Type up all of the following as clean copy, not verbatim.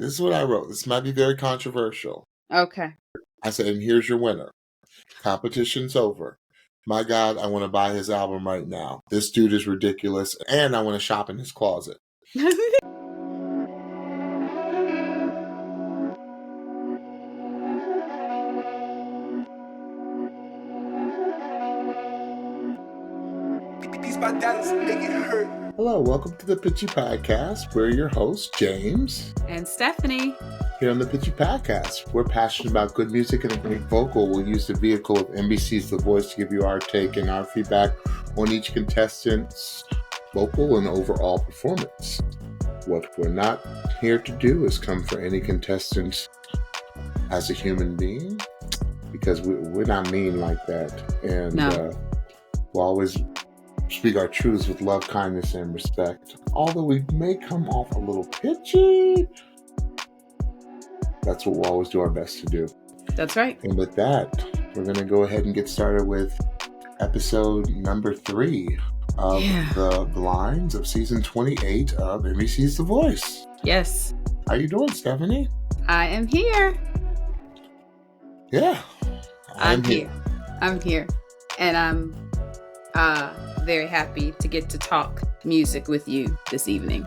This is what I wrote. This might be very controversial. Okay. I said, and here's your winner. Competition's over. My God, I want to buy his album right now. This dude is ridiculous, and I want to shop in his closet. Hello, welcome to the Pitchy Podcast. We're your hosts, James and Stephanie. Here on the Pitchy Podcast, we're passionate about good music and a great vocal. We'll use the vehicle of NBC's The Voice to give you our take and our feedback on each contestant's vocal and overall performance. What we're not here to do is come for any contestant as a human being, because we're not mean like that. And we'll always speak our truths with love, kindness, and respect. Although we may come off a little pitchy, that's what we'll always do our best to do. That's right. And with that, we're going to go ahead and get started with episode number 3 of the Blinds of season 28 of NBC's The Voice. Yes. How you doing, Stephanie? I am here. Yeah. I'm here. I'm here. And I'm very happy to get to talk music with you this evening.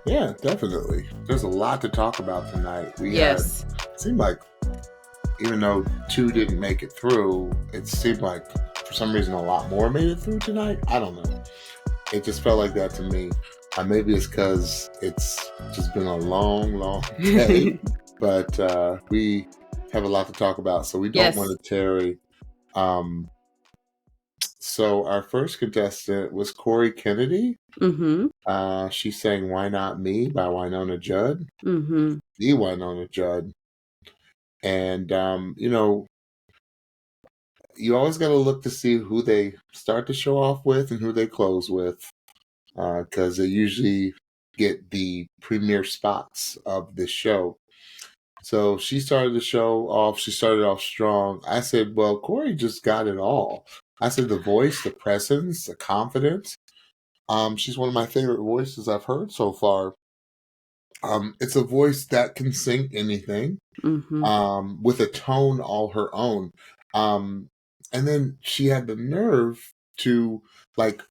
Yeah, definitely. There's a lot to talk about tonight. It seemed like, even though 2 didn't make it through, it seemed like for some reason a lot more made it through tonight. I don't know. It just felt like that to me. Maybe it's because it's just been a long, long day. But we have a lot to talk about, so we don't want to tarry. So our first contestant was Cori Kennedy. Mm-hmm. She sang "Why Not Me" by Wynonna Judd. Mm-hmm. The Wynonna Judd. And, you always got to look to see who they start the show off with and who they close with, because they usually get the premier spots of the show. So she started the show off. She started off strong. I said, well, Cori just got it all. I said the voice, the presence, the confidence. She's one of my favorite voices I've heard so far. It's a voice that can sing anything, with a tone all her own. And then she had the nerve to like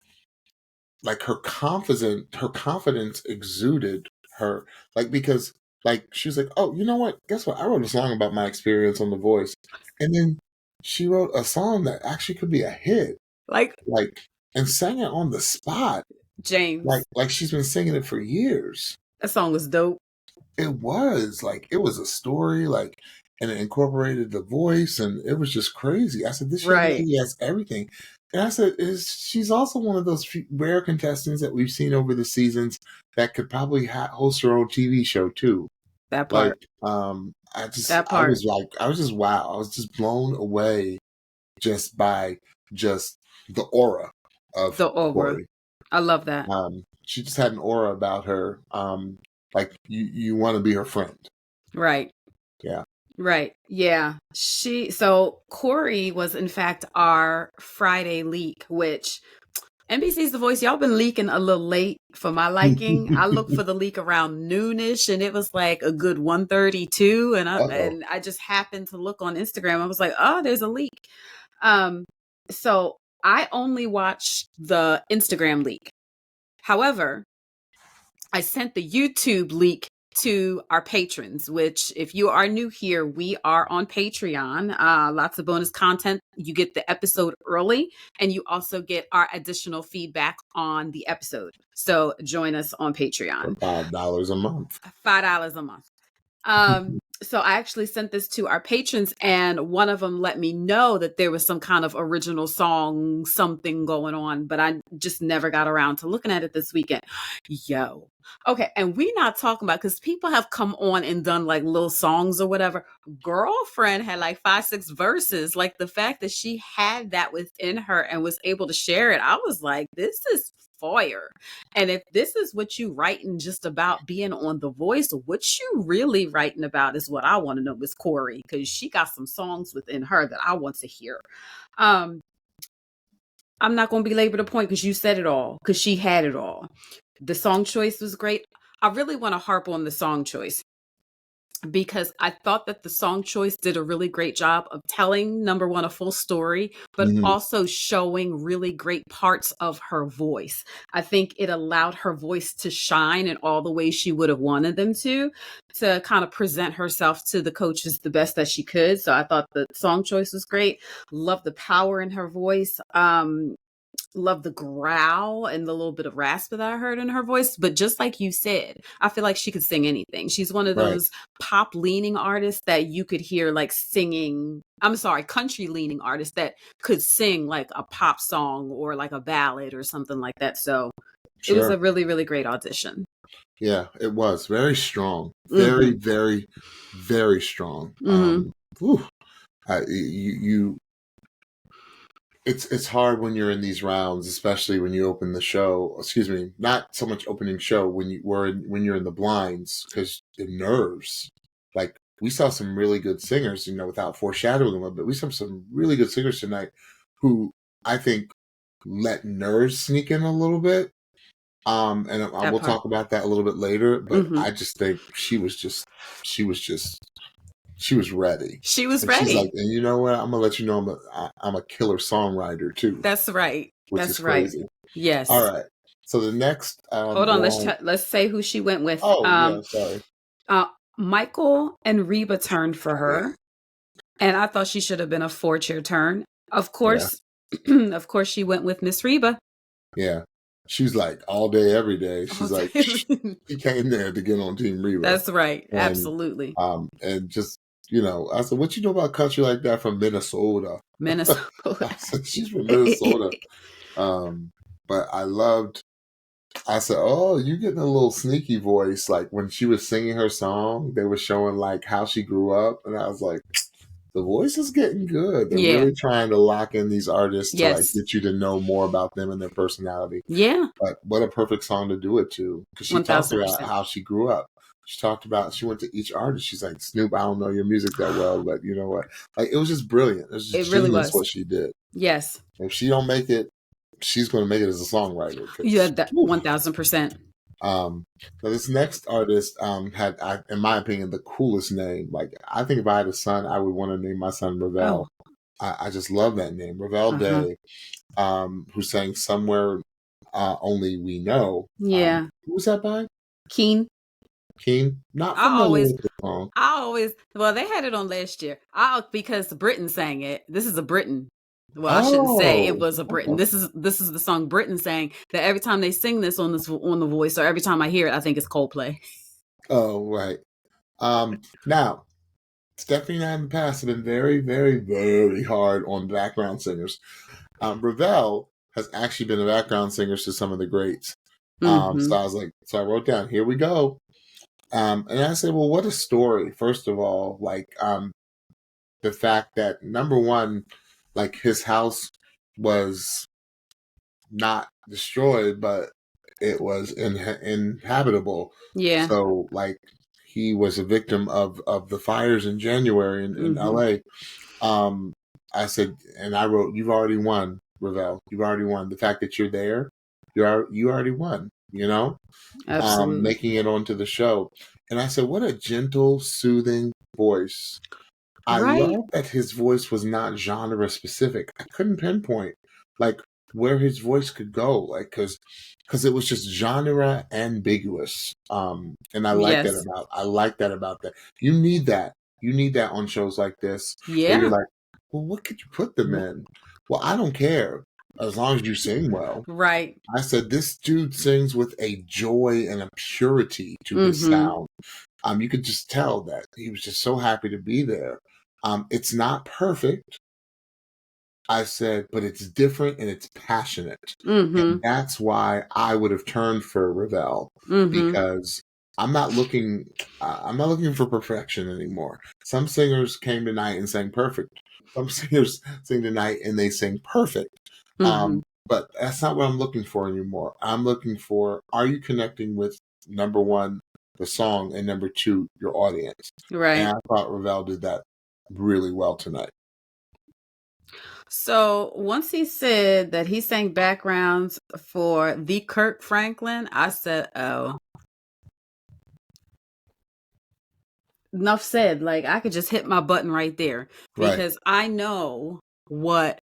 her confidence exuded her, because she was like, oh, you know what? Guess what? I wrote a song about my experience on The Voice. And then she wrote a song that actually could be a hit. And sang it on the spot. James. Like she's been singing it for years. That song was dope. It was. it was a story, and it incorporated the voice, and it was just crazy. I said, this young lady has everything. And I said, she's also one of those rare contestants that we've seen over the seasons that could probably host her own TV show too. That part. I was just wow. I was just blown away just by the aura of Cori. I love that. She just had an aura about her. You want to be her friend. Right. Yeah. Right. Yeah. So Cori was in fact our Friday leak, which NBC's The Voice, y'all been leaking a little late for my liking. I looked for the leak around noonish, and it was like a good 1:32, and I just happened to look on Instagram. I was like, oh, there's a leak. So I only watched the Instagram leak. However, I sent the YouTube leak to our patrons, which if you are new here, we are on Patreon. Lots of bonus content. You get the episode early, and you also get our additional feedback on the episode. So join us on Patreon. For $5 a month. $5 a month. So I actually sent this to our patrons, and one of them let me know that there was some kind of original song, something going on, but I just never got around to looking at it this weekend. Yo. Okay. And we not talking about, because people have come on and done little songs or whatever. Girlfriend had 5-6 verses. The fact that she had that within her and was able to share it, I was like, this is fire. And if this is what you writing just about being on The Voice, what you really writing about is what I want to know, Miss Cori, because she got some songs within her that I want to hear. I'm not going to belabor the point because you said it all, because she had it all. The song choice was great. I really want to harp on the song choice. because I thought that the song choice did a really great job of telling, number one, a full story, but Mhm. also showing really great parts of her voice. I think it allowed her voice to shine in all the ways she would have wanted them to kind of present herself to the coaches the best that she could. So I thought the song choice was great. Love the power in her voice. Love the growl and the little bit of rasp that I heard in her voice. But just like you said, I feel like she could sing anything. She's one of Right. those pop leaning artists that you could hear like singing. I'm sorry, country leaning artists that could sing like a pop song or like a ballad or something like that. So it was Sure. a really, really great audition. Yeah, it was very strong. Very, Mm-hmm. very, very strong. Mm-hmm. Whew. You it's hard when you're in these rounds, especially when you open the show. Excuse me, not so much opening show when when you're in the blinds, because the nerves. Like we saw some really good singers, without foreshadowing a little bit. We saw some really good singers tonight, who I think let nerves sneak in a little bit. And That we'll part. talk about that a little bit later. But Mm-hmm. I just think she was just she was ready. She was And she's like, ready. and you know what? I'm gonna let you know I'm a killer songwriter too, That's right. which is That's right. crazy. All Yes. right. So the next Hold on. blind. Let's say who she went with. Oh yeah, sorry. Uh, Michael and Reba turned for her, and I thought she should have been a 4-chair turn. Of Yeah, course, of course, she went with Miss Reba. yeah. She's like all day, every day. Oh, She's like she came there to get on Team Reba, that's right. and Absolutely. just I said, what you know about country like that from Minnesota? Minnesota. I said she's from Minnesota. But I said, oh, you getting a little sneaky voice. Like when she was singing her song, they were showing like how she grew up. And I was like, the voice is getting good. They're Yeah. really trying to lock in these artists to like Yes. get you to know more about them and their personality. Yeah. But what a perfect song to do it to. Because she talked about 1000%. how she grew up. She talked about, she went to each artist. She's like, Snoop, I don't know your music that well, but you know what? Like, it was just brilliant. It was just It really genius was. what she did. Yes. If she don't make it, she's going to make it as a songwriter. Yeah. 'Cause, That whew. 1000%. Now this next artist had, in my opinion, the coolest name. Like, I think if I had a son, I would want to name my son Revel. Oh. I just love that name, Revel Uh-huh. Day, who sang Somewhere Only We Know. Yeah. Who was that by? Keen. Keen? Not I familiar always with the song. well, they had it on last year. Because Britain sang it. This is a Britain. Well, I shouldn't say it Oh, was a Britain. okay. This is the song Britain sang, that every time they sing this on The Voice, or every time I hear it, I think it's Coldplay. Oh, right. Now, Stephanie and I in the past have been very, very, very hard on background singers. Revel has actually been a background singer to some of the greats. Mm-hmm. So I wrote down, here we go. And I said, well, what a story. First of all, like, the fact that number one, like his house was not destroyed, but it was inhabitable. Yeah. So like he was a victim of the fires in January in Mm-hmm. LA. I said, and I wrote, you've already won, Revel. You've already won. The fact that you're there, you already won, Absolutely. making it onto the show. And I said, what a gentle, soothing voice. I Right? love that his voice was not genre specific. I couldn't pinpoint like where his voice could go, like because it was just genre ambiguous. And Yes. I like that about that. You need that. You need that on shows like this where you're Yeah. like, well, what could you put them in? Well, I don't care as long as you sing well. Right. I said this dude sings with a joy and a purity to his Mm-hmm. sound. You could just tell that he was just so happy to be there. It's not perfect, I said, but it's different and it's passionate. Mm-hmm. And that's why I would have turned for Revel, Mm-hmm. because I'm not looking for perfection anymore. Some singers came tonight and sang perfect. Some singers sing tonight and they sing perfect. Mm-hmm. But that's not what I'm looking for anymore. I'm looking for, are you connecting with, number one, the song, and number two, your audience? And Right. I thought Revel did that really well tonight. So once he said that he sang backgrounds for the Kirk Franklin, I said, oh, enough said. Like, I could just hit my button right there Right. because I know what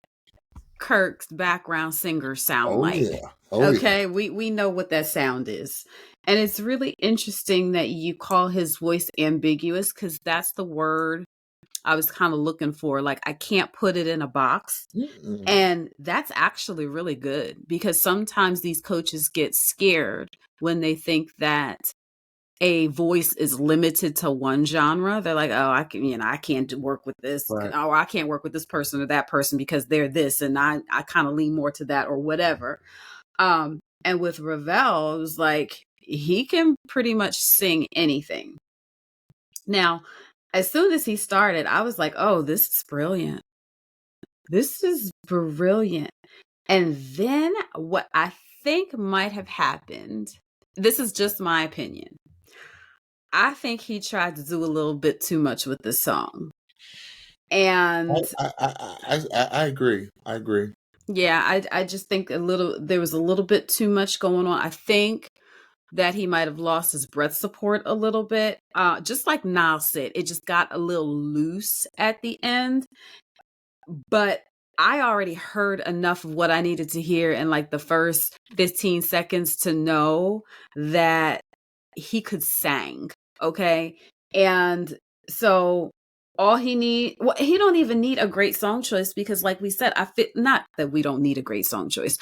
Kirk's background singers sound Oh like. yeah. Oh yeah. Okay, we know what that sound is. And it's really interesting that you call his voice ambiguous because that's the word I was kind of looking for. Like, I can't put it in a box. Mm-mm. And that's actually really good because sometimes these coaches get scared when they think that a voice is limited to one genre. They're like, oh, I can't work with this, Right. or I can't work with this person or that person because they're this, and I kind of lean more to that or whatever. And with Revel, it was like he can pretty much sing anything. Now, as soon as he started, I was like, oh, this is brilliant. This is brilliant. And then what I think might have happened, this is just my opinion. I think he tried to do a little bit too much with this song. And I agree. I agree. yeah, I just think there was a little bit too much going on. I think that he might have lost his breath support a little bit. Just like Niall said, it just got a little loose at the end. But I already heard enough of what I needed to hear in like the first 15 seconds to know that he could sing. Okay. And so he don't even need a great song choice because like we said, not that we don't need a great song choice.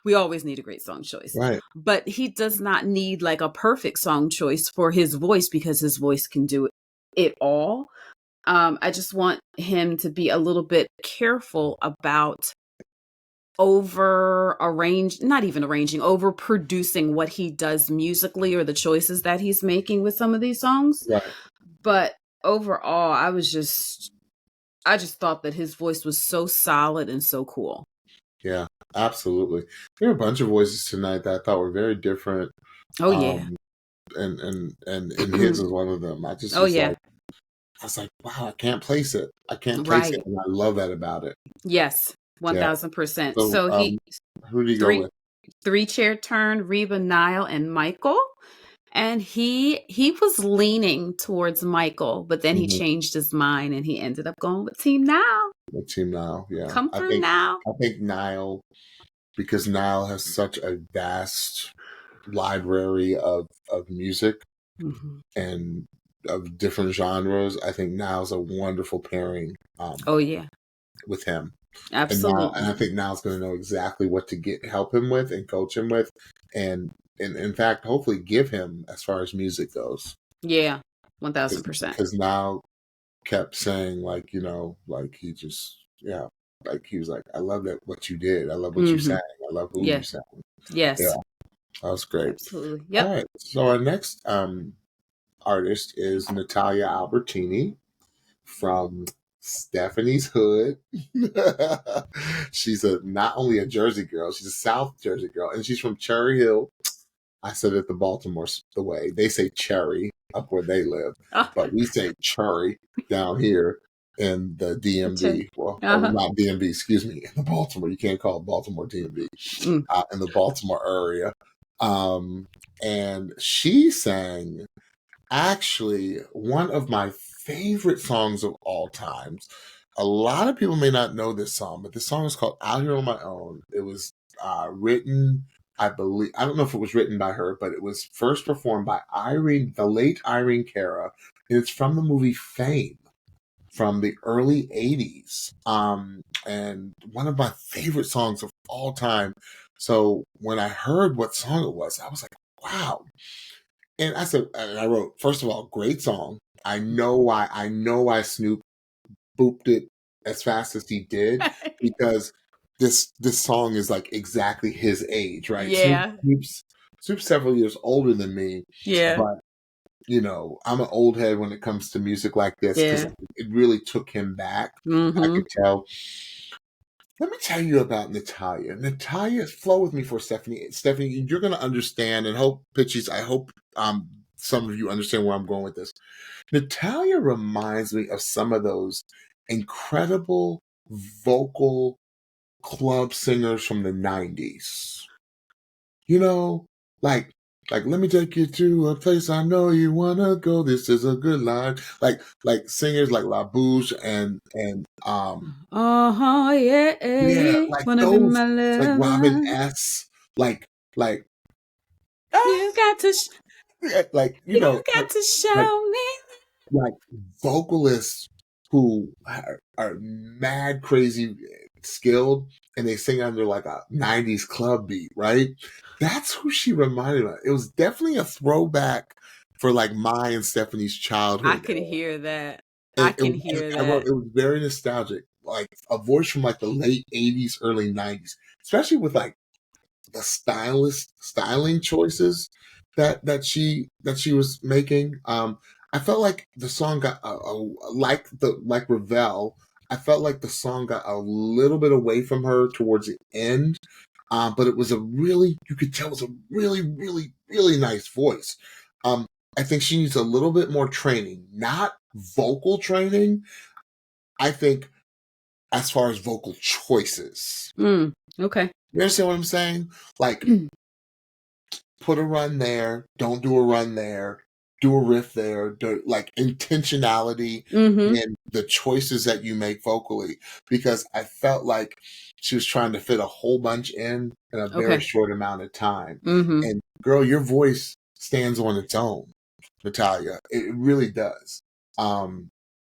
We always need a great song choice. Right. But he does not need like a perfect song choice for his voice because his voice can do it all. I just want him to be a little bit careful about over producing what he does musically or the choices that he's making with some of these songs. Right. But overall, I just thought that his voice was so solid and so cool. Yeah, absolutely. There were a bunch of voices tonight that I thought were very different. Oh yeah. And his is one of them. I just Oh was yeah. like, I was like, wow, I can't place it. I can't place Right. it, and I love that about it. Yes. Yeah. 1000%. So, So who did he go with? three chair turn, Reba, Niall, and Michael. And he was leaning towards Michael, but then he changed his mind and he ended up going with Team Niall. With Team Niall, yeah. Come through now. I think Niall, because Niall has such a vast library of music and of different genres. I think Niall's a wonderful pairing. Oh yeah, with him. absolutely. And I think Niall's going to know exactly what to help him with and coach him with, and in fact, hopefully, give him as far as music goes. Yeah, 1000%. Because Niall kept saying like like he just like he was like, I love that what you did. I love what you sang. I love who you sang. Yes. Yeah, that was great. Absolutely. Yep. All right. So our next artist is Natalia Albertini from Stephanie's Hood. She's not only a Jersey girl, she's a South Jersey girl, and she's from Cherry Hill. I said it the Baltimore the way. They say Cherry up where they live, but we say Cherry down here in the DMV. Well, not DMV, excuse me, in the Baltimore. You can't call it Baltimore DMV. In the Baltimore area. And she sang actually one of my favorite songs of all times. A lot of people may not know this song, but this song is called Out Here on My Own. It was written, I believe, I don't know if it was written by her, but it was first performed by the late Irene Cara, and it's from the movie Fame from the early 80s. And one of my favorite songs of all time. So when I heard what song it was, I was like, wow. And I wrote, first of all, great song. I know why Snoop booped it as fast as he did, because this song is like exactly his age, right? Yeah. Snoop's several years older than me. Yeah. But I'm an old head when it comes to music like this because it really took him back. I could tell. Let me tell you about Natalia. Natalia, flow with me for Stephanie. Stephanie, you're going to understand, and Pitchies, I hope some of you understand where I'm going with this. Natalia reminds me of some of those incredible vocal club singers from the 90s. Like Like, let me take you to a place I know you wanna go. This is a good line. Like singers like La Bouche and yeah, Yeah, like wanna be those, my like Robin lover. S. Like You got to, like you got to like show me. like vocalists who are mad crazy skilled and they sing under like a 90s club beat, right? That's who she reminded me of. It was definitely a throwback for like my and Stephanie's I childhood. can hear that. I And can hear I wrote, that. it was very nostalgic, like a voice from like the late 80s, early 90s, especially with like the styling choices that she was making. I felt like the song got like Revel. I felt like the song got a little bit away from her towards the end, but it was a really, you could tell it was a really, really, really nice voice. Um, I think she needs a little bit more training, not vocal training. I think as far as vocal choices. Okay. You understand what I'm saying? Like, put a run there, don't do a run there, do a riff there, like intentionality Mm-hmm. in the choices that you make vocally. Because I felt like she was trying to fit a whole bunch in a very Okay. short amount of time. Mm-hmm. And girl, your voice stands on its own, Natalia. It really does.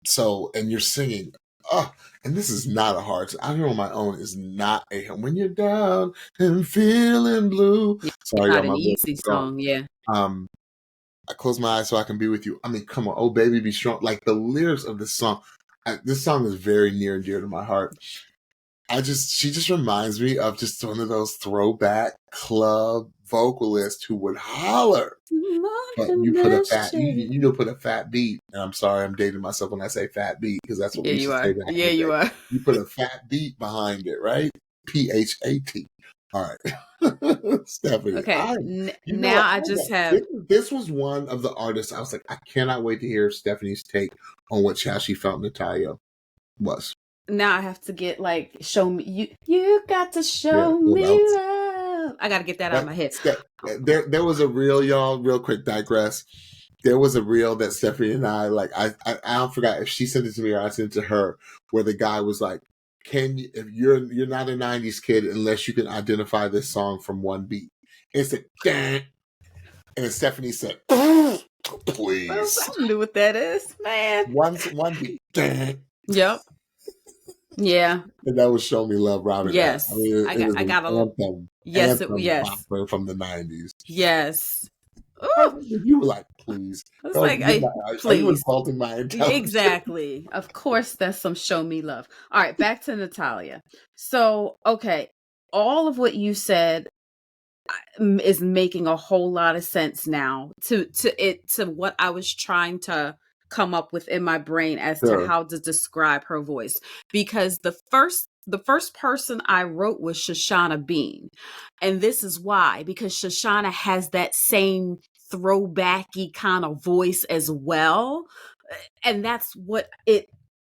So, and you're singing. Oh, and this is not a hard. I Know on My Own is not a when you're down and feeling blue. Yeah, Sorry, y'all, not my an voice easy is gone. song. Yeah. Um, I close my eyes so I can be with you. I mean, come on, oh baby, be strong. Like the lyrics of this song is very near and dear to my heart. She just reminds me of just one of those throwback club vocalists who would holler. But you put a fat, put a fat beat. And I'm sorry, I'm dating myself when I say fat beat because that's what Yeah, we used you to say are. back in Yeah, the day. you are. You put a fat beat behind it, right? PHAT. All right, Stephanie. Okay. You know Now what? I just have. This was one of the artists. I was like, I cannot wait to hear Stephanie's take on how she felt Natalia was. Now I have to get like show me you. You got to Yeah, show well, me love. I got to get that out of my head. there was a reel, y'all. Real quick, digress. There was a reel that Stephanie and I like. I forgot if she sent it to me or I sent it to her, where the guy was like, "Can you, if you're not a '90s kid unless you can identify this song from one beat?" It's a dang, and Stephanie said, "Please." I don't know what that is, man. One beat, dang. Yep. Yeah. And that was "Show Me Love" Robin S. Yes. I mean, it is I got an a. Yes. anthem Yes. bopper from the '90s. Yes. Ooh. You were like, please. I was Are like, you please. insulting my intelligence? Exactly. Of course, that's some show me love. All right, back to Natalia. So, okay, all of what you said is making a whole lot of sense now to what I was trying to come up with in my brain as to Sure. how to describe her voice, because the first person I wrote was Shoshana Bean, and this is why, because Shoshana has that same throwbacky kind of voice as well, and that's what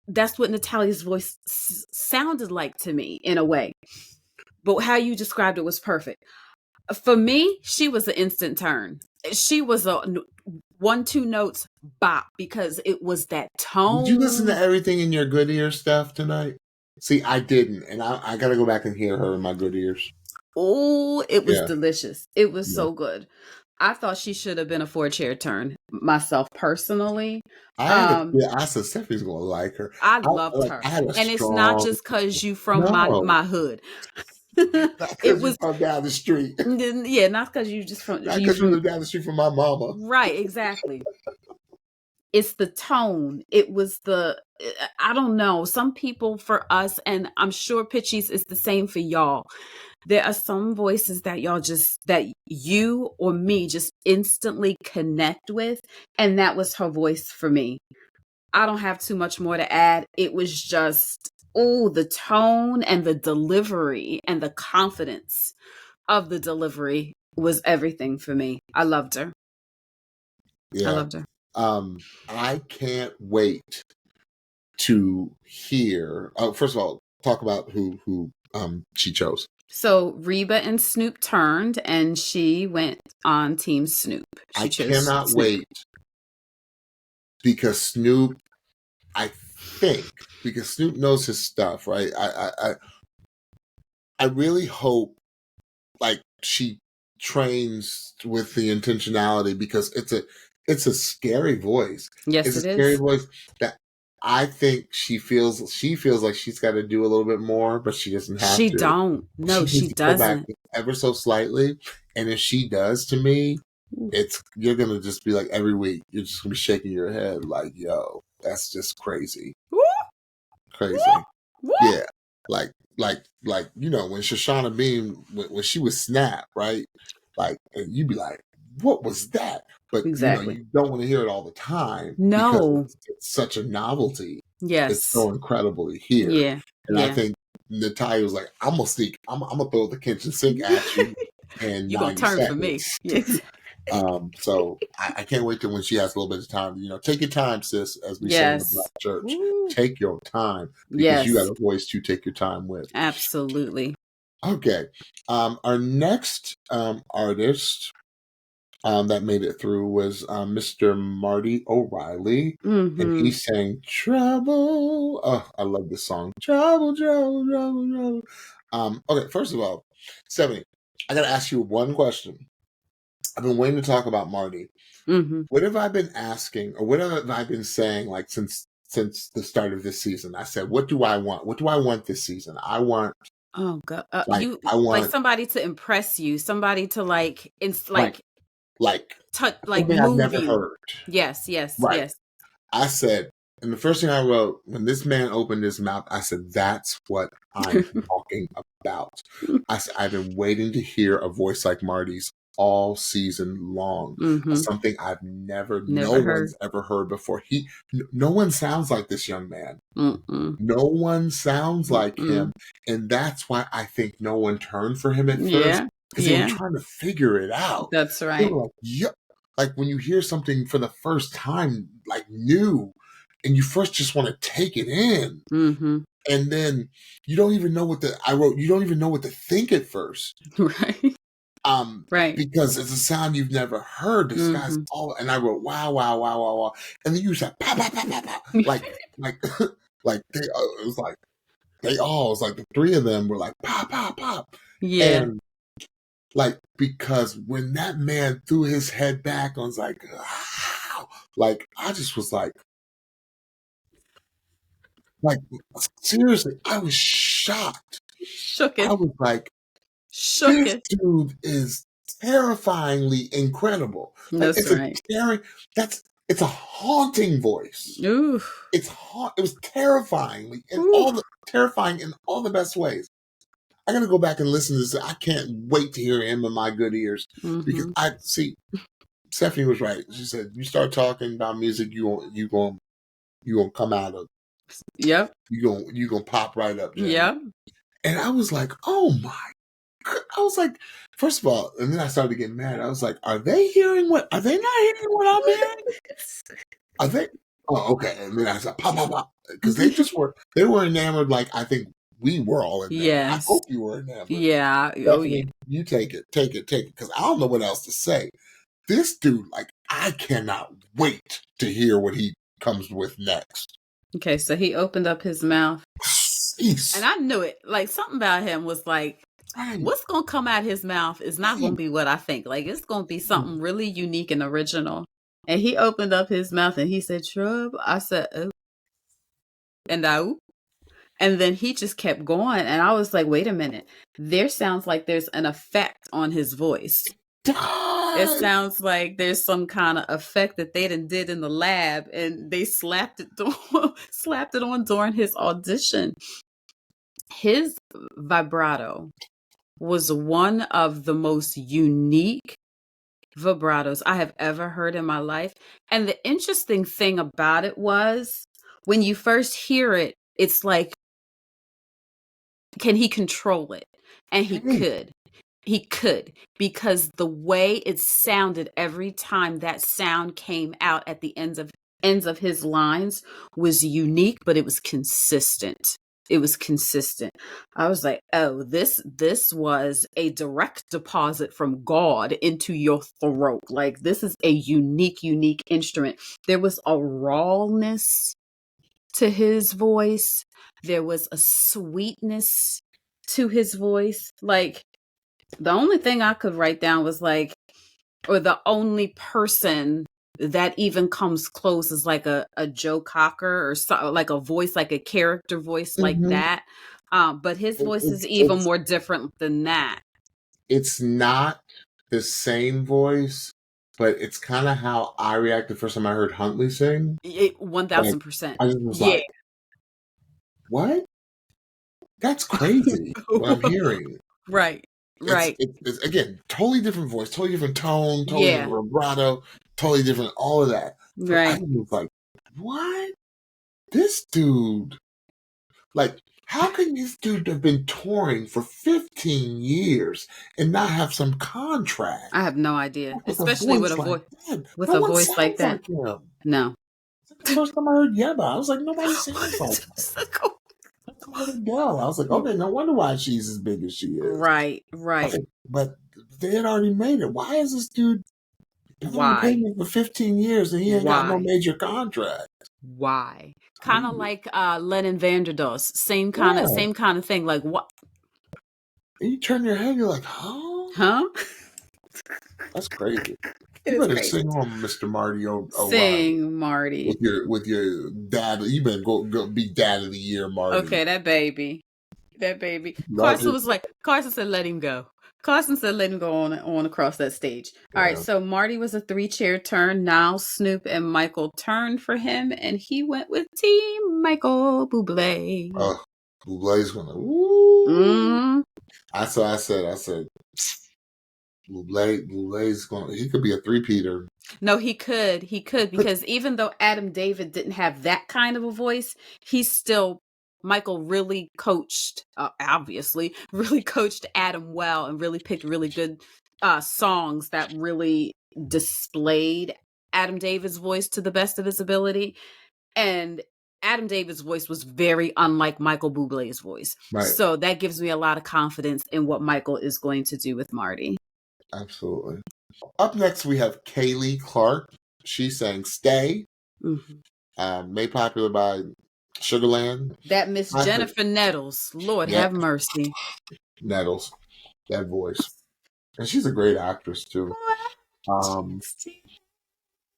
Natalia's voice sounded like to me in a way. But how you described it was perfect. For me, she was an instant turn. She was a 1-2 notes bop because it was that Did you listen to tone. everything in your good ear stuff tonight? See, I didn't, and I got to go back and hear her in my good ears. Oh, it was Yeah. delicious. It was Yeah. so good. I thought she should have been a 4-chair turn myself personally. I said Stephanie's gonna like her. I loved her. I had a And it's not strong just cuz you from no, my hood. not It because you was come down the street, yeah, not cuz you just from not you because you from live down the street from my mama. right, exactly. It's the tone. It was I don't know. Some people, for us, and I'm sure Pitchies is the same for y'all. There are some voices that that you or me just instantly connect with. And that was her voice for me. I don't have too much more to add. It was just, oh, the tone and the delivery and the confidence of the delivery was everything for me. I loved her. I Yeah. loved her. I can't wait to hear. First of all, talk about who she chose. So Reba and Snoop turned, and she went on Team Snoop. She I chose cannot Snoop. wait because Snoop, I think, because Snoop knows his stuff, right? I really hope like she trains with the intentionality because it's a scary voice. Yes, It's a it scary is. voice that I think she feels like she's got to do a little bit more, but she doesn't have She to. don't. No, She she needs to go back doesn't. ever so slightly, and if she does, to me, you're gonna just be like every week you're just gonna be shaking your head like, yo, that's just crazy. Woo! Crazy. Woo! Yeah. Like, you know, when Shoshana Bean, when she was Snap, right? Like, and you'd be like, what was that? But, you know, Exactly. you don't want to hear it all the time because No. it's such a novelty. It's Yes. so incredible to hear. Yeah. And I Yeah. think Natalia was like, I'm going to sneak, I'm going to throw the kitchen sink at you in You gonna 90 turn for me. seconds. Yes. So I can't wait till when she has a little bit of time. You know, take your time, sis, as we say in the Yes. Black church. Woo. Take your time because you Yes. got a voice to take your time with. Absolutely. Okay. Our next artist that made it through was Mr. Marty O'Reilly. And he sang Trouble. Oh, I love this song. Trouble, trouble, trouble, trouble. Okay, first of all, Stephanie, I got to ask you one question. I've been waiting to talk about Marty. What have I been asking, or what have I been saying, like since the start of this season? I said, "What do I want? What do I want this season? I want, Oh God! like, You I like want, somebody to impress you, somebody to like, it's like, like touch, like something I've move never you. heard." Yes. Yes. Right. Yes. I said, and the first thing I wrote when this man opened his mouth, I said, "That's what I'm talking about." I said, "I've been waiting to hear a voice like Marty's all season long. Something I've no Never one's ever heard before. No one sounds like this young man. heard. No one sounds like him, and that's why I think no one turned for him at first Yeah. because they were Yeah. trying to figure it out. That's They right. were like, "Yup." Like when you hear something for the first time, like new, and you first just want to take it in, and then you don't even know you don't even know what to think at first. Right. Right. Because it's a sound you've never heard. This guy's all, and I wrote, wow, wow, wow, wow, wow. And then you said, pow, pow, pow, pow, pow. Like, it was like, it was like the three of them were like, pop, pop, pop. Yeah. And like, because when that man threw his head back, I was like, wow. Like, I just was like, seriously, I was shocked. Shook I it. was like, Shook this it. dude is terrifyingly incredible. Like, That's right. it's a haunting voice. Ooh. It was terrifying in all the best ways. I gotta go back and listen to this. I can't wait to hear him in my good ears because I see Stephanie was right. She said, "You start talking about music, you gonna come out of Yep. you gonna pop right up, Jen." Yep. And I was like, "Oh my!" I was like, first of all, and then I started getting mad. I was like, Are they not hearing what I'm hearing? Are they? Oh, okay. And then I said, pop, pop, pop. Because they were enamored like I think we were all enamored. I Yes. hope you were enamored. Yeah. Oh yeah. You take it. Because I don't know what else to say. This dude, like, I cannot wait to hear what he comes with next. Okay, so he opened up his mouth. Jeez. And I knew it. Like something about him was like, what's gonna come out his mouth is not gonna be what I think. Like it's gonna be something really unique and original. And he opened up his mouth and he said, "Trouble." I said, "Oh," and and then he just kept going, and I was like, "Wait a minute! There sounds like there's an effect on his voice. It sounds like there's some kind of effect that they did in the lab, and they slapped it on during his audition." His vibrato was one of the most unique vibratos I have ever heard in my life. And the interesting thing about it was when you first hear it, it's like, can he control it? And he could. He could, because the way it sounded every time that sound came out at the ends of his lines was unique, but it was consistent. was consistent. I was like, oh, this was a direct deposit from God into your throat. Like, this is a unique instrument. There was a rawness to his voice. There was a sweetness to his voice. Like, the only thing I could write down was like, or the only person that even comes close is like a Joe Cocker or so, like a voice, like a character voice like Mm-hmm. that. But his voice is even more different than that. It's not the same voice, but it's kind of how I reacted the first time I heard Huntley sing. 1000%. I just was like, what? That's crazy what I'm hearing. Right. It's again, totally different voice, totally different tone, totally different vibrato, totally different, all of that. But I was like, what? This dude, like, how can this dude have been touring for 15 years and not have some contract? I have no idea, especially with a voice with a voice like that. No. The first time I heard Yeba, I was like, nobody sounds like that. Girl. I was like, okay, no wonder why she's as big as she is. Right. Okay, but they had already made it. Why is this dude been paying for 15 years and he ain't got no major contract? Why? Kind of like Lennon Vanderdoes. Same kind of thing. Like, what? And you turn your head, you're like, huh? That's crazy. You better sing on, Mr. Marty O'Reilly. Sing, Marty. With your dad. You better go be dad of the year, Marty. Okay, that baby. Carson said, let him go. Carson said, let him go on across that stage. All right, so Marty was a 3-chair turn. Now Snoop and Michael turned for him, and he went with Team Michael Bublé. Bublé's gonna. Woo. Mm-hmm. I said. Bublé's going. He could be a 3-peater. No, he could because even though Adam David didn't have that kind of a voice, Michael really coached. Obviously, really coached Adam well and really picked really good songs that really displayed Adam David's voice to the best of his ability. And Adam David's voice was very unlike Michael Bublé's voice, right. So that gives me a lot of confidence in what Michael is going to do with Marty. Absolutely. Up next, we have Kayleigh Clark. She sang "Stay," made popular by Sugarland. That Miss Jennifer Nettles. Lord have mercy. Nettles, that voice, and she's a great actress too.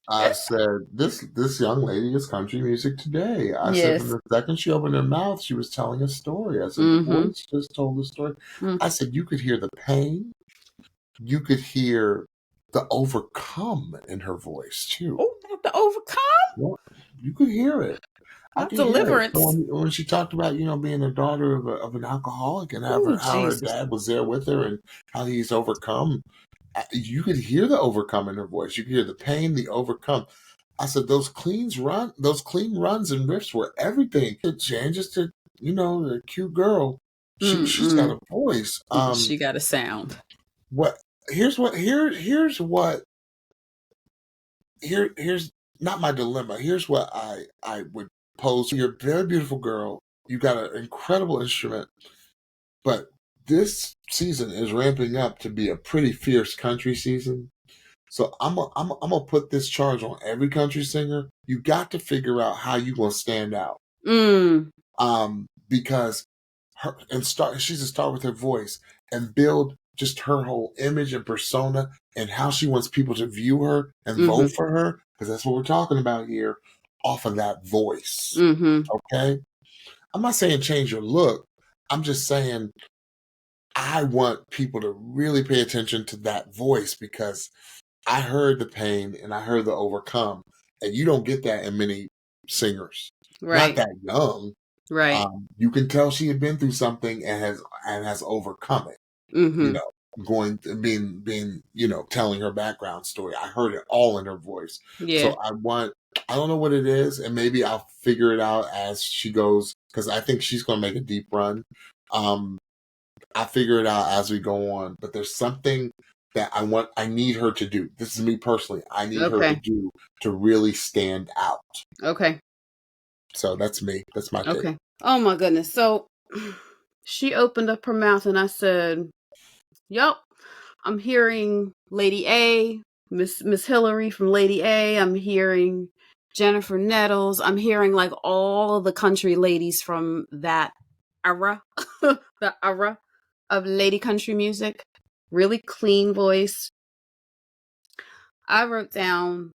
I said this young lady is country music today. I said from the second she opened her mouth, she was telling a story. I said the voice just told the story. I said you could hear the pain. You could hear the overcome in her voice too. Oh, the overcome? Well, you could hear it. Deliverance. When she talked about, being a daughter of an alcoholic and how her dad was there with her and how he's overcome, you could hear the overcome in her voice. You could hear the pain, the overcome. I said those clean runs and riffs were everything. It changes to, the cute girl. She's got a voice. She got a sound. Here's not my dilemma. Here's what I would pose. You're a very beautiful girl. You got an incredible instrument, but this season is ramping up to be a pretty fierce country season. So I'm gonna put this charge on every country singer. You got to figure out how you gonna stand out. Because she's a star with her voice and build just her whole image and persona and how she wants people to view her and vote for her, because that's what we're talking about here, off of that voice. Okay? I'm not saying change your look. I'm just saying I want people to really pay attention to that voice, because I heard the pain and I heard the overcome, and you don't get that in many singers. Right. Not that young. Right. You can tell she had been through something and has overcome it. Being telling her background story. I heard it all in her voice. Yeah. So I don't know what it is, and maybe I'll figure it out as she goes, because I think she's going to make a deep run. I'll figure it out as we go on, but there's something that I need her to do. This is me personally. I need her to do to really stand out. Okay. So that's me. That's my take. Oh my goodness. So she opened up her mouth and I said, "Yup, I'm hearing Lady A, Miss Hillary from Lady A. I'm hearing Jennifer Nettles. I'm hearing like all the country ladies from that era, the era of lady country music. Really clean voice." I wrote down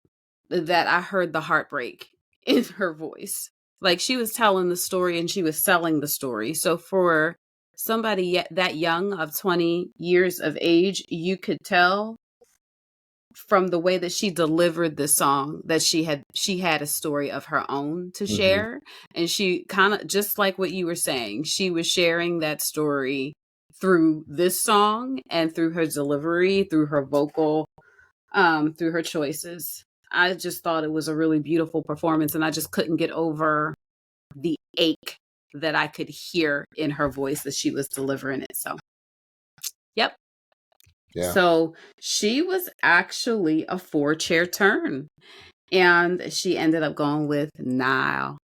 that I heard the heartbreak in her voice. Like she was telling the story and she was selling the story. So for somebody yet that young of 20 years of age, you could tell from the way that she delivered the song that she had a story of her own to Hmm. share, and she kind of just like what you were saying, she was sharing that story through this song and through her delivery, through her vocal, through her choices. I just thought it was a really beautiful performance, and I just couldn't get over the ache that I could hear in her voice as she was delivering it. So, yep. Yeah, So she was actually a four-chair turn, and she ended up going with Nile.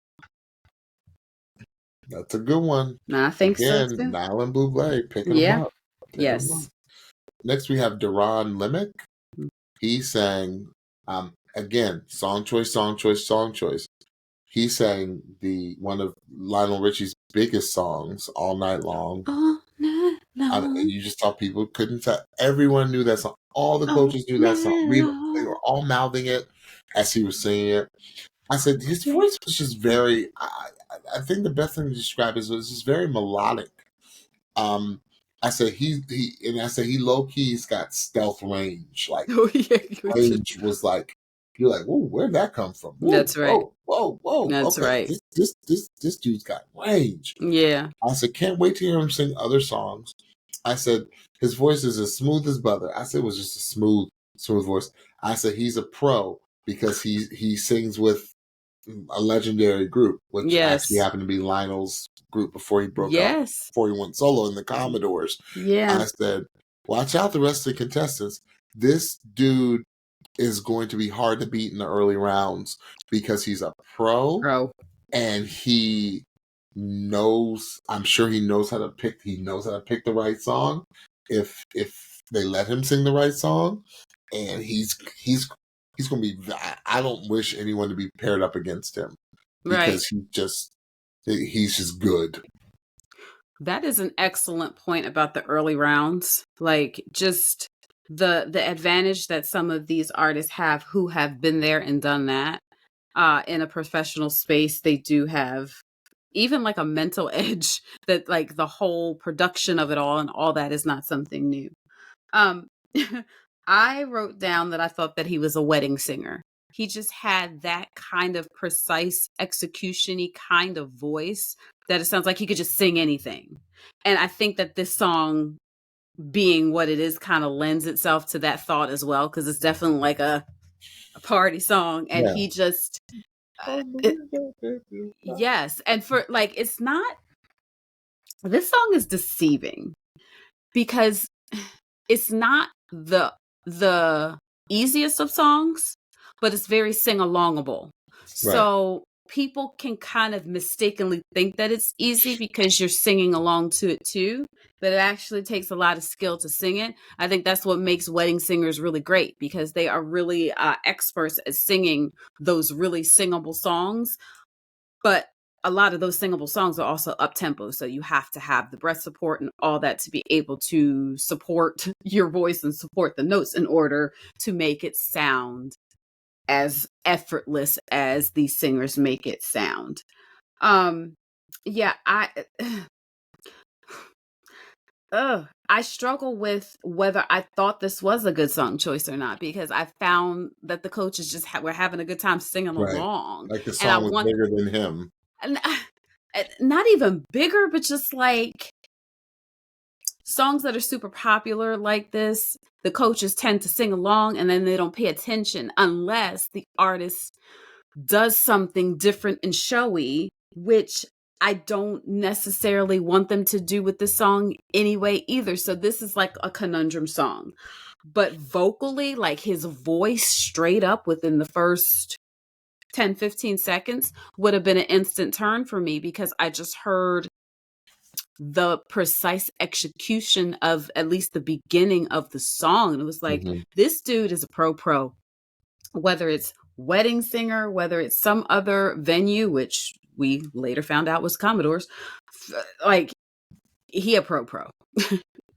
that's a good one. And I think so Again, too. Nile and Buble picking them Yeah. up. Picking them up. Yes. Next, we have Daron Lameek. He sang, again, song choice, song choice, song choice. He sang the one of Lionel Richie's biggest songs, All Night Long. All night And long. you just thought people couldn't tell. Everyone knew that song. All the All coaches knew that song. night They long. were all mouthing it as he was singing it. I said his voice was just very. I think the best thing to describe is it was just very melodic. Um, I said I said he low key's got stealth range. Like Oh yeah, range was like you're like, whoa, where'd that come from? Whoa, that's right. whoa, whoa, whoa. That's Okay, right. this dude's got range. Yeah. I said, can't wait to hear him sing other songs. I said, his voice is as smooth as butter. I said it was just a smooth voice. I said he's a pro because he sings with a legendary group, which actually Yes. happened to be Lionel's group before he broke up, Yes. before he went solo in the Commodores. Yeah. I said, watch out the rest of the contestants. This dude is going to be hard to beat in the early rounds because he's a pro Bro. and I'm sure he knows how to pick the right song if they let him sing the right song, and he's going to be. I don't wish anyone to be paired up against him Right. because he's just good. That is an excellent point about the early rounds. Like just the advantage that some of these artists have who have been there and done that in a professional space, they do have even like a mental edge that like the whole production of it all and all that is not something new. Um I wrote down that I thought that he was a wedding singer. He just had that kind of precise execution-y kind of voice that it sounds like he could just sing anything. And I think that this song being what it is kind of lends itself to that thought as well because it's definitely like a party song and Yeah. he just it, yes, and for like it's not this song is deceiving because it's not the easiest of songs, but it's very sing-alongable. Right. So people can kind of mistakenly think that it's easy because you're singing along to it too, but it actually takes a lot of skill to sing it. I think that's what makes wedding singers really great because they are really experts at singing those really singable songs. But a lot of those singable songs are also up tempo, so you have to have the breath support and all that to be able to support your voice and support the notes in order to make it sound as effortless as these singers make it sound. Um yeah, I struggle with whether I thought this was a good song choice or not because I found that the coaches just were having a good time singing Right. along, Like the and I song was want bigger than him. and, not even bigger, but just like songs that are super popular like this, the coaches tend to sing along and then they don't pay attention unless the artist does something different and showy, which I don't necessarily want them to do with this song anyway either. So this is like a conundrum song. But vocally, like his voice straight up within the first 10, 15 seconds would have been an instant turn for me, because I just heard the precise execution of at least the beginning of the song. And it was like, this dude is a pro. Whether it's wedding singer, whether it's some other venue, which we later found out was Commodore's, like, he a pro.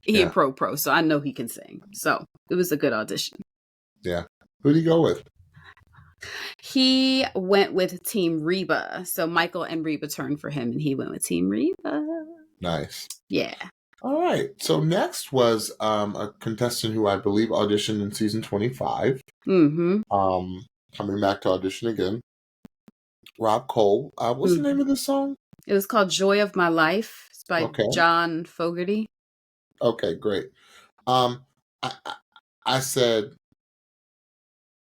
He a pro. So I know he can sing. So it was a good audition. Yeah. Who did he go with? He went with Team Reba. So Michael and Reba turned for him, and he went with Team Reba. Nice. Yeah. All right. So next was a contestant who I believe auditioned in season 25. Coming back to audition again. Rob Cole. What's the name of this song? It was called Joy of My Life. It's by John Fogerty. Okay, great. I said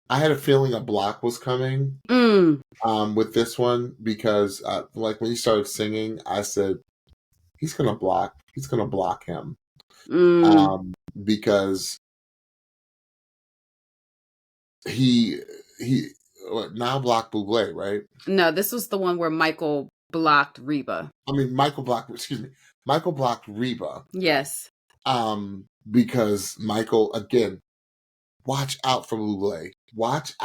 I had a feeling a block was coming with this one, because like when he started singing, I said he's gonna block him because he now blocked Bublé, right? No, this was the one where Michael blocked Reba. Michael blocked Reba. Yes. Because Michael, again, watch out for Bublé. Watch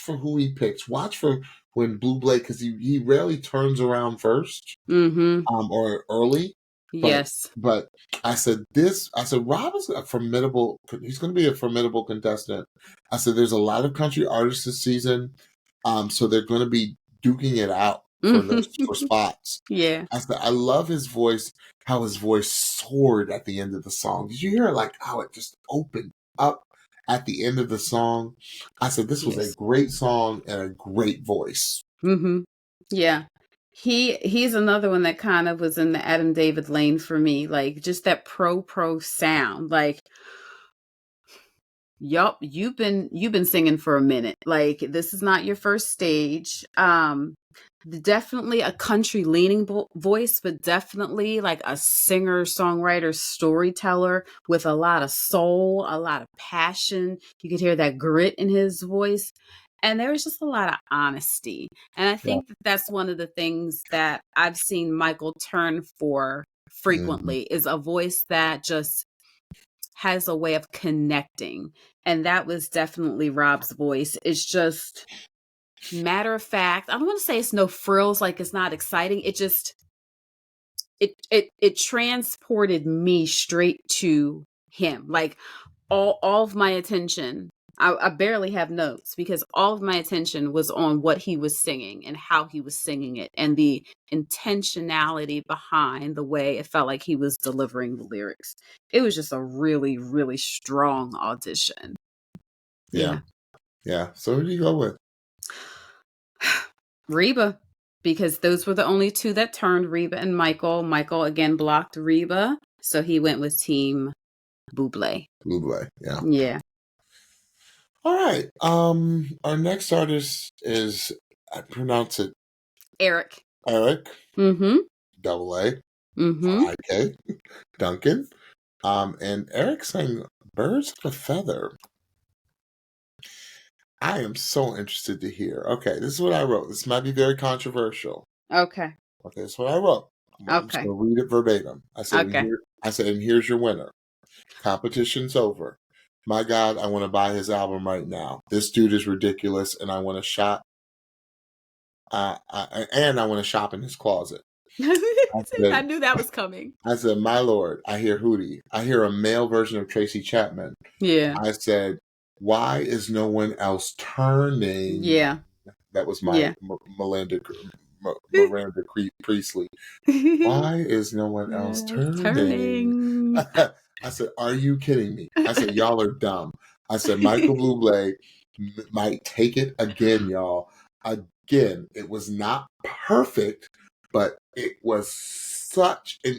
for who he picks. Watch for when Bublé, because he rarely turns around first, or early. Yes. But I said Rob is a formidable. He's going to be a formidable contestant. I said there's a lot of country artists this season, so they're going to be duking it out for spots. Yeah. I said I love his voice. How his voice soared at the end of the song. Did you hear like how it just opened up at the end of the song? I said this was a great song and a great voice. Yeah. He's another one that kind of was in the Adam David lane for me. Like, just that pro sound. Like, yup, you've been singing for a minute. Like, this is not your first stage. Definitely a country leaning voice, but definitely like a singer, songwriter, storyteller with a lot of soul, a lot of passion. You could hear that grit in his voice. And there was just a lot of honesty. And I think that's one of the things that I've seen Michael turn for frequently is a voice that just has a way of connecting. And that was definitely Rob's voice. It's just matter of fact. I don't want to say it's no frills, like it's not exciting. It just it transported me straight to him. Like all of my attention, I barely have notes, because all of my attention was on what he was singing and how he was singing it, and the intentionality behind the way it felt like he was delivering the lyrics. It was just a really, really strong audition. Yeah. So who do you go with? Reba, because those were the only two that turned, Reba and Michael. Michael again blocked Reba, so he went with Team Bublé. Yeah. All right. Our next artist is, I pronounce it Aarik. Double A. IK. Duncan. And Aarik sang Birds of a Feather. I am so interested to hear. Okay, this is what I wrote. This might be very controversial. Okay, this is what I wrote. I'm just going to read it verbatim. I said, and here's your winner. Competition's over. My God, I want to buy his album right now. This dude is ridiculous, and I want to shop. I want to shop in his closet. I knew that was coming. I said, my Lord, I hear Hootie. I hear a male version of Tracy Chapman. Yeah. I said, why is no one else turning? Yeah. That was my Miranda Priestley. Why is no one else turning? I said, are you kidding me? I said, y'all are dumb. I said, Michael Bublé might take it again, y'all. Again, it was not perfect, but it was such an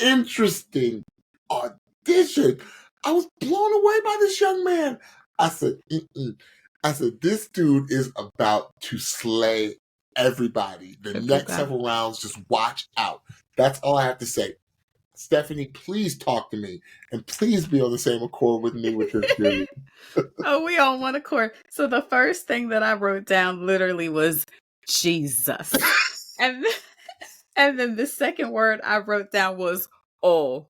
interesting audition. I was blown away by this young man. I said, I said, this dude is about to slay everybody. The next several rounds, just watch out. That's all I have to say. Stephanie, please talk to me. And please be on the same accord with me with this dude. Oh, we on one accord. So the first thing that I wrote down literally was Jesus. and then the second word I wrote down was oh.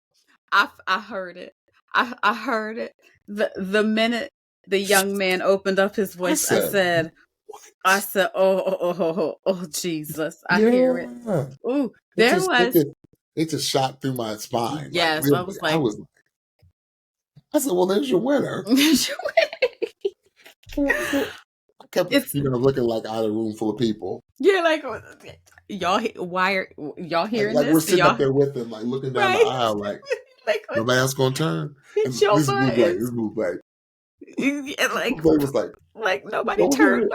I heard it. I heard it. The minute the young man opened up his voice, I said, oh, Jesus. I hear it. Ooh, it just shot through my spine. Yes, like, I was like, I said, well, there's your winner. I kept looking like I had a room full of people. Yeah, like y'all hearing like this? We're sitting up there with them, like looking down the aisle, like nobody else gonna turn. It's your this move like yeah, like was like nobody turned.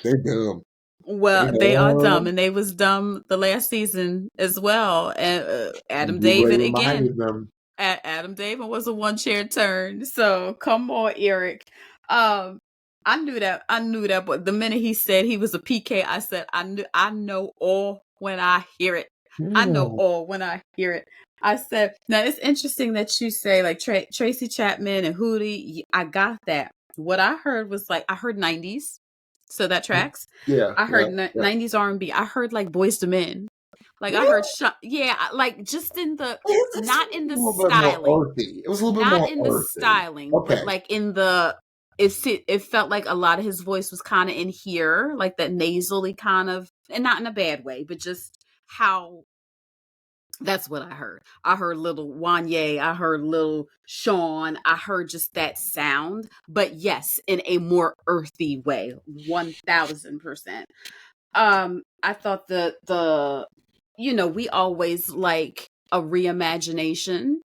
They're dumb. Well, they are dumb, and they was dumb the last season as well. And Adam David again. Adam David was a one-chair turn. So come on, Aarik. I knew that, but the minute he said he was a PK, I said I know all when I hear it. I know all when I hear it. I said, now it's interesting that you say like Tracy Chapman and Hootie. I got that. What I heard was like I heard 90s. So that tracks. Yeah. I heard 90s R&B. I heard like Boyz II Men. Like I heard like just in the not in the styling. It was a little bit not more in the styling, but like in the it felt like a lot of his voice was kind of in here, like that nasally kind of, and not in a bad way, but just how. That's what I heard. I heard little Wanye. I heard little Sean. I heard just that sound, but yes, in a more earthy way, 1000%. I thought the we always like a reimagination.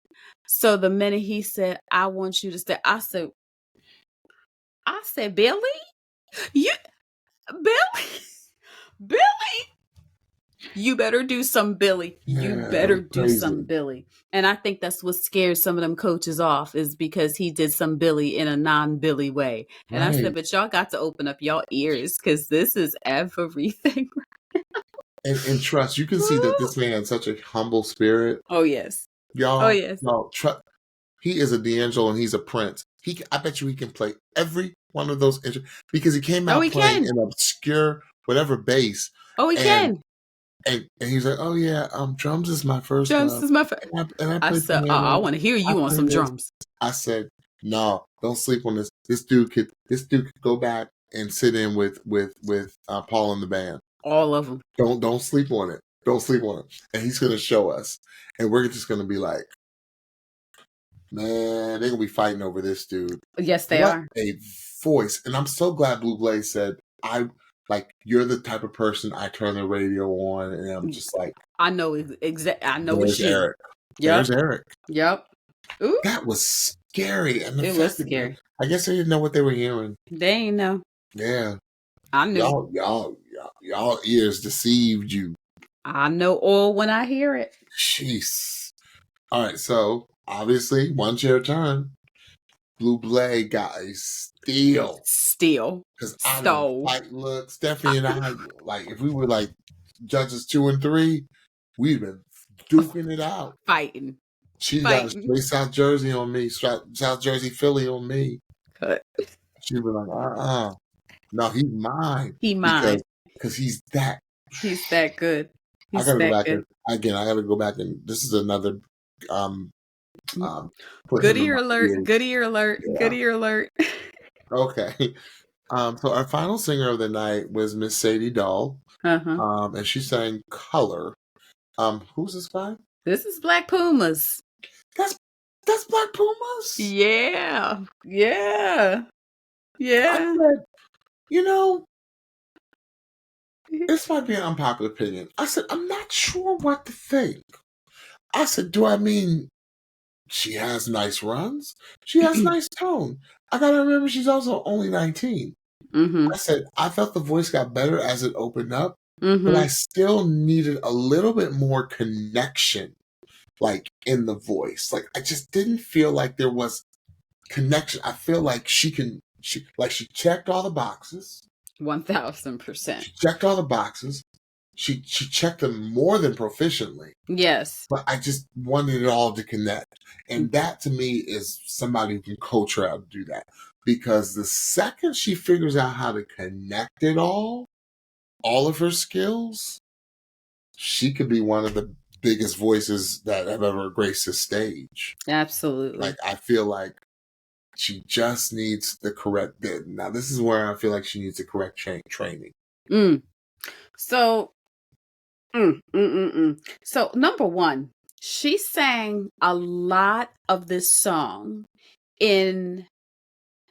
So the minute he said, "I want you to stay," I said, Billy, Billy. You better do some Billy. You better do some Billy. And I think that's what scares some of them coaches off, is because he did some Billy in a non-Billy way. And I said, but y'all got to open up y'all ears, because this is everything. And trust, you can see that this man has such a humble spirit. Oh, yes. Y'all, he is a D'Angelo and he's a Prince. I bet you he can play every one of those because he came out playing an obscure whatever bass. Oh, he can. And he's like, oh yeah, drums is my first. Drums is my first. I said, I want to hear you on some drums. I said, no, don't sleep on this. This dude could go back and sit in with Paul and the band. All of them. Don't sleep on it. Don't sleep on it. And he's gonna show us, and we're just gonna be like, man, they're gonna be fighting over this dude. Yes, they are. A voice, and I'm so glad Blue Blaze said, you're the type of person I turn the radio on, and I'm just like, I know exactly. I know it's you. Aarik. Yep. There's Aarik. Yep. Ooh. That was scary. And it was scary. I guess they didn't know what they were hearing. They ain't know. Yeah. I knew. Y'all ears deceived you. I know all when I hear it. Jeez. All right, so obviously one chair turn. Blue Blade got a steal. Because I don't look. Stephanie and I, like, if we were like judges 2 and 3, we'd been duking it out. Fighting. She got straight South Jersey on me, South Jersey Philly on me. She'd be like, no, he's mine. He mine. Because he's that. He's that good. I gotta go back I gotta go back and this is another good ear alert. Good ear alert. Yeah. Good ear alert. Okay. So our final singer of the night was Miss Sadie Dahl. And she sang Color. Who's this guy? This is Black Pumas. That's Black Pumas? Yeah. I said, this might be an unpopular opinion. I said, I'm not sure what to think. I said, do I mean she has nice runs? She has nice tone. I gotta remember she's also only 19. I said, I felt the voice got better as it opened up, but I still needed a little bit more connection, like in the voice. Like I just didn't feel like there was connection. I feel like she checked all the boxes. 1000%. She checked all the boxes. she checked them more than proficiently. Yes. But I just wanted it all to connect. And that to me is somebody who can coach her how to do that. Because the second she figures out how to connect it all of her skills, she could be one of the biggest voices that have ever graced the stage. Absolutely. Like, I feel like she just needs the correct bit. Now, this is where I feel like she needs the correct training. So, So, number one, she sang a lot of this song in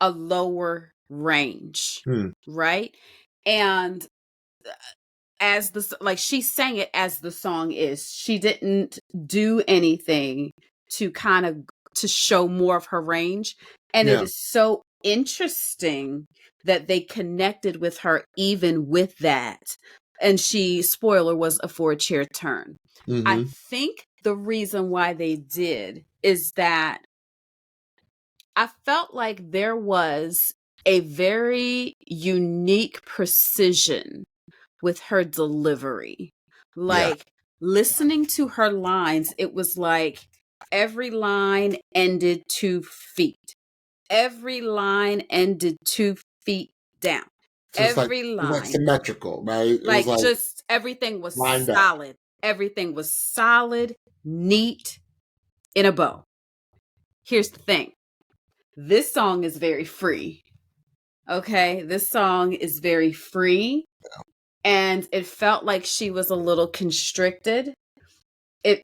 a lower range, right? And she sang it as the song is. She didn't do anything to show more of her range. And it is so interesting that they connected with her even with that. And spoiler, was a 4-chair turn. I think the reason why they did is that I felt like there was a very unique precision with her delivery. Like, listening to her lines, it was like every line ended 2 feet. Every line ended 2 feet down. So every line. Like symmetrical, right? It was just everything was solid. Up. Everything was solid, neat, in a bow. Here's the thing. This song is very free. Okay? This song is very free. And it felt like she was a little constricted.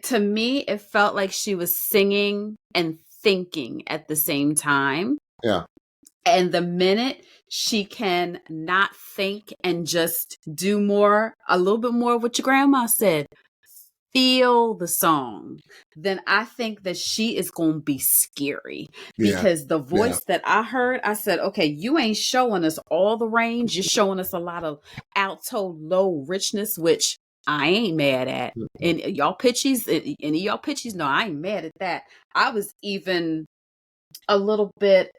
To me, it felt like she was singing and thinking at the same time. Yeah. And the minute she can not think and just do a little bit more of what your grandma said, feel the song, then I think that she is going to be scary. Because the voice that I heard, I said, okay, you ain't showing us all the range. You're showing us a lot of alto, low richness, which I ain't mad at. And y'all pitchies, no, I ain't mad at that. I was even a little bit,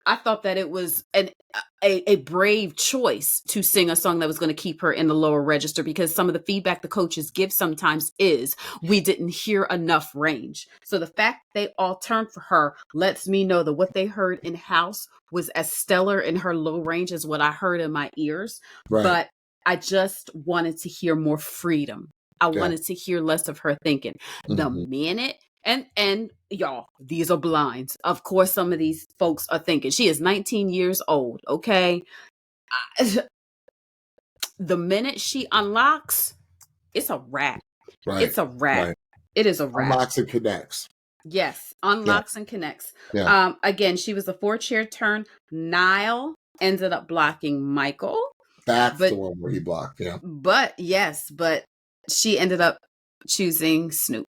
I thought that it was a brave choice to sing a song that was going to keep her in the lower register, because some of the feedback the coaches give sometimes is we didn't hear enough range. So the fact they all turned for her lets me know that what they heard in house was as stellar in her low range as what I heard in my ears. Right. But I just wanted to hear more freedom. I wanted to hear less of her thinking. The minute And y'all, these are blinds. Of course, some of these folks are thinking she is 19 years old. Okay. The minute she unlocks, it's a wrap. Right. It's a wrap. Right. It is a wrap. Unlocks and connects. Yes. Unlocks and connects. Yeah. Again, she was a 4-chair turn. Niall ended up blocking Michael. That's the one where he blocked. Yeah. But she ended up choosing Snoop.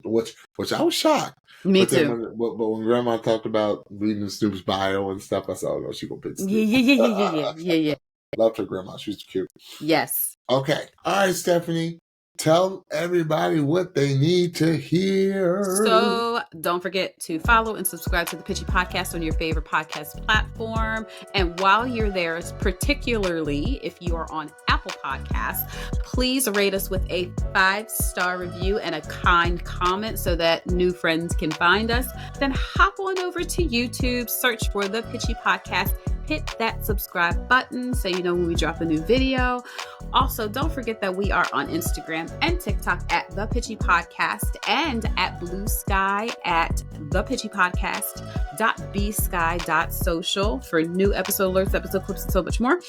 Which I was shocked. Me too. But when Grandma talked about reading Snoop's bio and stuff, I said, "Oh no, she gonna pick Snoop." Yeah. Loved her grandma. She was cute. Yes. Okay. All right, Stephanie. Tell everybody what they need to hear. So don't forget to follow and subscribe to the Pitchy Podcast on your favorite podcast platform. And while you're there, particularly if you are on Apple Podcasts, please rate us with a 5-star review and a kind comment so that new friends can find us. Then hop on over to YouTube, search for the Pitchy Podcast. Hit that subscribe button so you know when we drop a new video. Also, don't forget that we are on Instagram and TikTok at The Pitchy Podcast and at Blue Sky at The Pitchy Podcast .bsky.social for new episode alerts, episode clips, and so much more.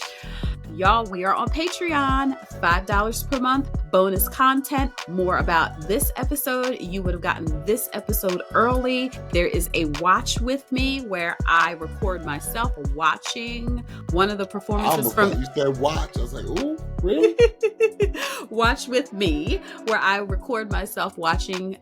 Y'all, we are on Patreon, $5 per month, bonus content, more about this episode. You would have gotten this episode early. There is a watch with me where I record myself watching one of the performances from... You said watch. I was like, ooh, really? Watch with me, where I record myself watching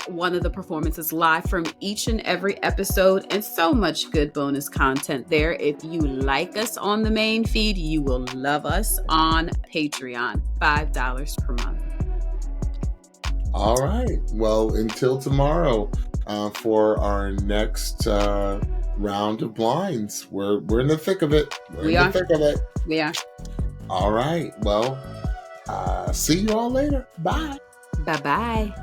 one of the performances live from each and every episode, and so much good bonus content there. If you like us on the main feed, you will love us on Patreon. $5 per month. All right. Well, until tomorrow for our next round of blinds. We're in the thick of it. We are. We are. All right. Well, see you all later. Bye. Bye-bye.